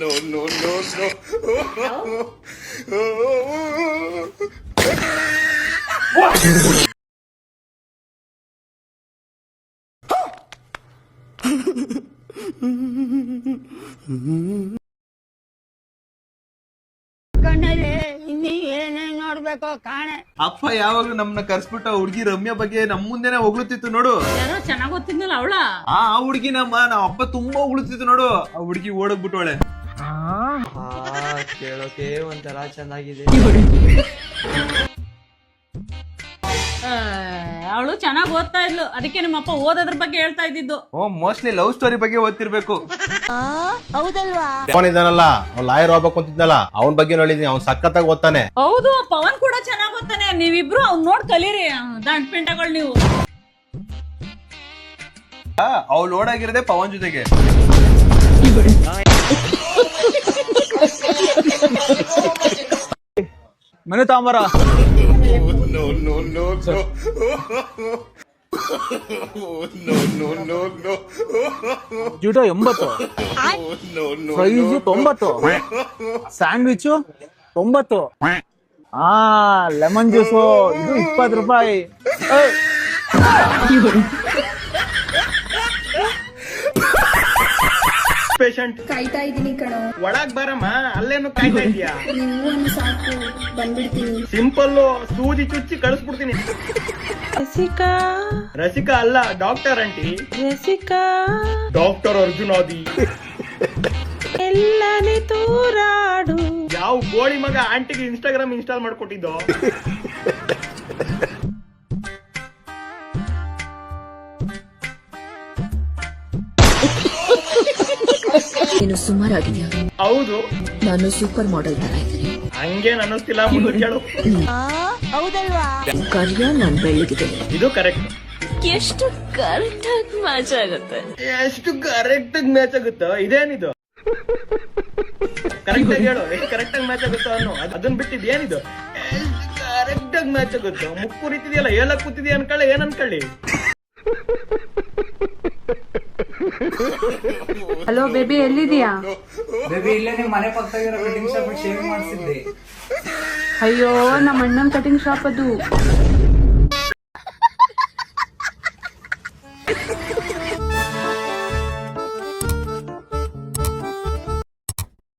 No, no, no, no. ಕಣ್ಣಲ್ಲಿ ಇನ್ನೀ ಏನೇನ್ ನೋಡ್ಬೇಕೋ ಕಾಣೆ. ಅಪ್ಪ ಯಾವಾಗ್ಲೂ ನಮ್ನ ಕರ್ಸ್ಬಿಟ್ಟು ಹುಡುಗಿ ರಮ್ಯಾ ಬಗ್ಗೆ ನಮ್ ಮುಂದೆನೆ ಹೊಗಳುತ್ತಿತ್ತು ನೋಡು. ಯಾರೋ ಚೆನ್ನಾಗ್ ಓದ್ತಿದ್ನಲ್ಲ ಅವಳ. ಆ ಹುಡುಗಿನಮ್ಮ ನಾವ್ ಅಪ್ಪ ತುಂಬಾ ಹೊಗಳುತ್ತಿತ್ತು ನೋಡು. ಆ ಹುಡುಗಿ ಓಡೋಗ್ಬಿಟ್ಟವಳೆ. ಕೇಳೋಕೆ ಒಂಥರ ಚೆನ್ನಾಗಿದೆ. ಅವಳು ಚೆನ್ನಾಗ್ ಓದ್ತಾ ಇದ್ಲು, ಅದಕ್ಕೆ ನಿಮ್ಮಪ್ಪ ಓದೋದ್ರ ಬಗ್ಗೆ ಹೇಳ್ತಾ ಇದ್ದಿದ್ದು. ಮೋಸ್ಟ್ಲಿ ಲವ್ ಸ್ಟೋರಿ ಬಗ್ಗೆ ಓದ್ತಿರ್ಬೇಕು. ಹೌದಲ್ವಾ? ಅವನಿದಾನಲ್ಲ ಅವ್ನ್ ಲಾಯರ್ ಹೋಗ್ಬೇಕು ಅಂತಿದ್ನಲ್ಲ ಅವನ್ ಬಗ್ಗೆ ನೋಡಿದೀನಿ. ಅವ್ನ್ ಸಖತ್ತಾಗಿ ಓದ್ತಾನೆ. ಹೌದು, ಪವನ್ ಕೂಡ ಚೆನ್ನಾಗ್ ಓದ್ತಾನೆ. ನೀವಿಬ್ರು ಅವ್ನ್ ನೋಡ್ ಕಲೀರಿ ದಂಡ್ ಪಿಂಟಗಳು ನೀವು. ಅವ್ಳು ಓಡಾಗಿರೋದೆ ಪವನ್ ಜೊತೆಗೆ. ಮನೆ ತಾಂಬರ. No, no, no, no. No, no, no, no. ಜೂಟೋ 80, ಫ್ರೈಸ್ 90, ಸ್ಯಾಂಡ್ವಿಚ್ 90, ಲೆಮನ್ ಜ್ಯೂಸು ಇದು 20 ರೂಪಾಯಿ. ಪೇಷಂಟ್ ಕಾಯ್ತಾ ಇದೀನಿ ಕಣೋ. ಒಳಗ್ ಬರಮ್ಮ, ಅಲ್ಲೇನು ಕಾಯ್ತಾ ಇದೀಯಾ? ನೀವು ಸಾಕು, ಬಂದ್ಬಿಡ್ತೀನಿ. ಸಿಂಪಲ್ ಸೂಜಿ ಚುಚ್ಚಿ ಕಳಿಸ್ಬಿಡ್ತೀನಿ. ರಸಿಕಾ ರಸಿಕಾ ಅಲ್ಲ, ಡಾಕ್ಟರ್ ಆಂಟಿ. ರಸಿಕಾ ಡಾಕ್ಟರ್ ಅರ್ಜುನಾದಿ. ಎಲ್ಲನೇ ತೂರಾಡು. ಯಾವ ಗೋಳಿ ಮಗ ಆಂಟಿಗೆ ಇನ್ಸ್ಟಾಗ್ರಾಮ್ ಇನ್ಸ್ಟಾಲ್ ಮಾಡ್ಕೊಟ್ಟಿದ್ದೋ? ನೀನು ಸುಮಾರಾಗಿದ್ಯಾ? ಹೌದು, ನಾನು ಸೂಪರ್ ಮಾಡೆಲ್ ತರ ಇದ್ದೀನಿ. ಹಂಗೇನ್ ಅನ್ನಿಸ್ತಿಲ್ಲ, ಮುಂದೆ ಕೇಳು. ಹೌದಲ್ವಾ? ಕರ್ಯ ನಾನ್ ಬೆಳ್ಳಗಿದೆ. ಇದು ಕರೆಕ್ಟ್. ಎಷ್ಟು ಕರೆಕ್ಟ್ ಆಗಿ ಮ್ಯಾಚ್ ಆಗುತ್ತೆ. ಎಷ್ಟು ಕರೆಕ್ಟ್ ಆಗಿ ಮ್ಯಾಚ್ ಆಗುತ್ತೋ ಇದೇನಿದು? ಕರೆಕ್ಟ್ ಆಗಿ ಹೇಳು, ಎಷ್ಟು ಕರೆಕ್ಟ್ ಆಗಿ ಮ್ಯಾಚ್ ಆಗುತ್ತೋ ಅನ್ನೋ. ಅದನ್ನ ಬಿಟ್ಟಿದ್ ಏನಿದು? ಎಷ್ಟು ಕರೆಕ್ಟ್ ಆಗಿ ಮ್ಯಾಚ್ ಆಗುತ್ತೋ? ಮುಕ್ಕು ರೀತಿದೆಯಲ್ಲ, ಹೇಳಕ್ ಕೂತಿದ್ಯಾ ಅನ್ಕೊಳ್ಳಿ, ಏನ್ ಅನ್ಕೊಳ್ಳಿ? Hello baby, ಎಲ್ಲಿದೀಯಾ? ಬೇಬಿ ಇಲ್ಲೇ ನಿಮ್ ಮನೆ ಪಕ್ಕದಾಗಿರೋ ಕಟಿಂಗ್ ಶಾಪ್ ಶೇವಿಂಗ್ ಮಾಡಿಸಿದ್ದೆ. ಅಯ್ಯೋ, ನಮ್ಮ ಅಣ್ಣನ್ ಕಟಿಂಗ್ ಶಾಪ್ ಅದು.